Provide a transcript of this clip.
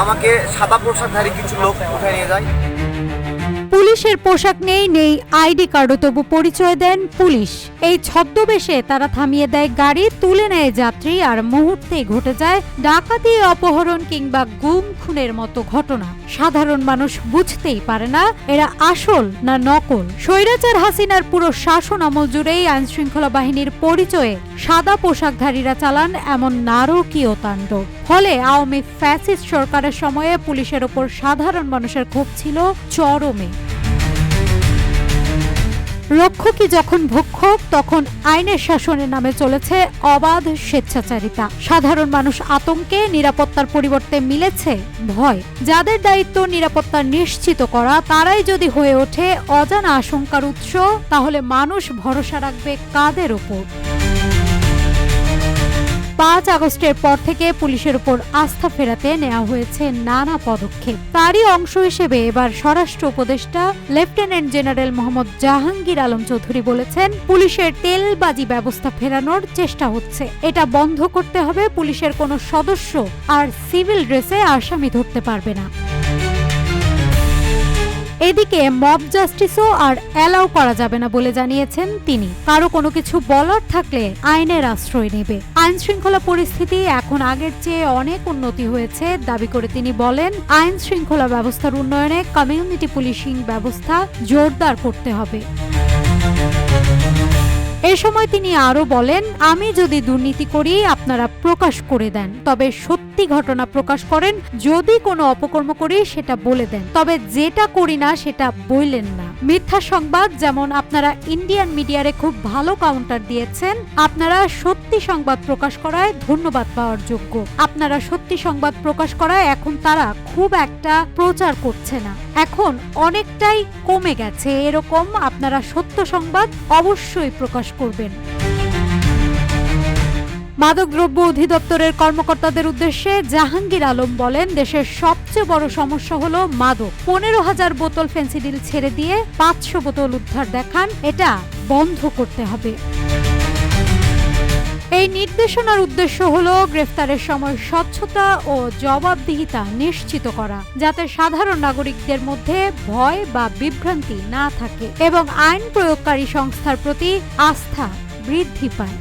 আমাকে সাদা পোশাকধারী কিছু লোক উঠায় নিয়ে যায়। পুলিশের পোশাক নেই আইডি কার্ডও, তবু পরিচয় দেন পুলিশ। এই ছদ্মবেশে তারা থামিয়ে দেয় গাড়ি, তুলে নেয় যাত্রী, আর মুহূর্তেই ঘটে যায় ডাকাতি, অপহরণ কিংবা গুম খুনের মতো ঘটনা। সাধারণ মানুষ বুঝতেই পারে না এরা আসল না নকল। স্বৈরাচার হাসিনার পুরো শাসন আমল জুড়েই আইনশৃঙ্খলা বাহিনীর পরিচয়ে সাদা পোশাকধারীরা চালান এমন নারকীয় তাণ্ডব। ফলে আওয়ামী ফ্যাসিস্ট সরকারের সময়ে পুলিশের ওপর সাধারণ মানুষের ক্ষোভ ছিল চরমে। রক্ষকই যখন ভক্ষক, তখন আইনের শাসনের নামে চলেছে অবাধ স্বেচ্ছাচারিতা। সাধারণ মানুষ আতঙ্কে, নিরাপত্তার পরিবর্তে মিলেছে ভয়। যাদের দায়িত্ব নিরাপত্তা নিশ্চিত করা, তারাই যদি হয়ে ওঠে অজানা আশঙ্কার উৎস, তাহলে মানুষ ভরসা রাখবে কাদের ওপর? 5 আগস্টের পর থেকে পুলিশের উপর আস্থা ফেরাতে নেওয়া হয়েছে নানা পদক্ষেপ। তারই অংশ হিসেবে এবার স্বরাষ্ট্র উপদেষ্টা লেফটেন্যান্ট জেনারেল মোহাম্মদ জাহাঙ্গীর আলম চৌধুরী বলেছেন, পুলিশের তেলবাজি ব্যবস্থা ফেরানোর চেষ্টা হচ্ছে। এটা বন্ধ করতে হবে। পুলিশের কোনো সদস্য আর সিভিল ড্রেসে আসামি ধরতে পারবে না। এদিকে মব জাস্টিসও আর অ্যালাউ করা যাবে না বলে জানিয়েছেন তিনি। কারো কোনো কিছু বলার থাকলে আইনের আশ্রয় নেবে। আইন শৃঙ্খলা পরিস্থিতি এখন আগের চেয়ে অনেক উন্নতি হয়েছে দাবি করে তিনি বলেন, আইন শৃঙ্খলা ব্যবস্থার উন্নয়নে কমিউনিটি পুলিশিং ব্যবস্থা জোরদার করতে হবে। এ সময় তিনি আরো বলেন, আমি যদি দুর্নীতি করি আপনারা প্রকাশ করে দেন, তবে সত্যি ঘটনা প্রকাশ করেন। যদি কোনো অপকর্ম করি সেটা বলে দেন, তবে যেটা করি না সেটা বললেন না। মিথ্যা সংবাদ, যেমন আপনারা ইন্ডিয়ান মিডিয়ারে খুব ভালো কাউন্টার দিয়েছেন, আপনারা সত্যি সংবাদ প্রকাশ করায় ধন্যবাদ পাওয়ার যোগ্য। আপনারা সত্যি সংবাদ প্রকাশ করায় এখন তারা খুব একটা প্রচার করছে না, এখন অনেকটাই কমে গেছে। এরকম আপনারা সত্য সংবাদ অবশ্যই প্রকাশ করবেন। মাদকদ্রব্য অধিদপ্তরের কর্মকর্তাদের উদ্দেশ্যে জাহাঙ্গীর আলম বলেন, দেশের সবচেয়ে বড় সমস্যা হলো মাদক। 15,000 বোতল ফেন্সিডিল ছেড়ে দিয়ে 500 বোতল উদ্ধার দেখান, এটা বন্ধ করতে হবে। এই নির্দেশনার উদ্দেশ্য হলো গ্রেফতারের সময় স্বচ্ছতা ও জবাবদিহিতা নিশ্চিত করা, যাতে সাধারণ নাগরিকদের মধ্যে ভয় বা বিভ্রান্তি না থাকে এবং আইন প্রয়োগকারী সংস্থার প্রতি আস্থা বৃদ্ধি পায়।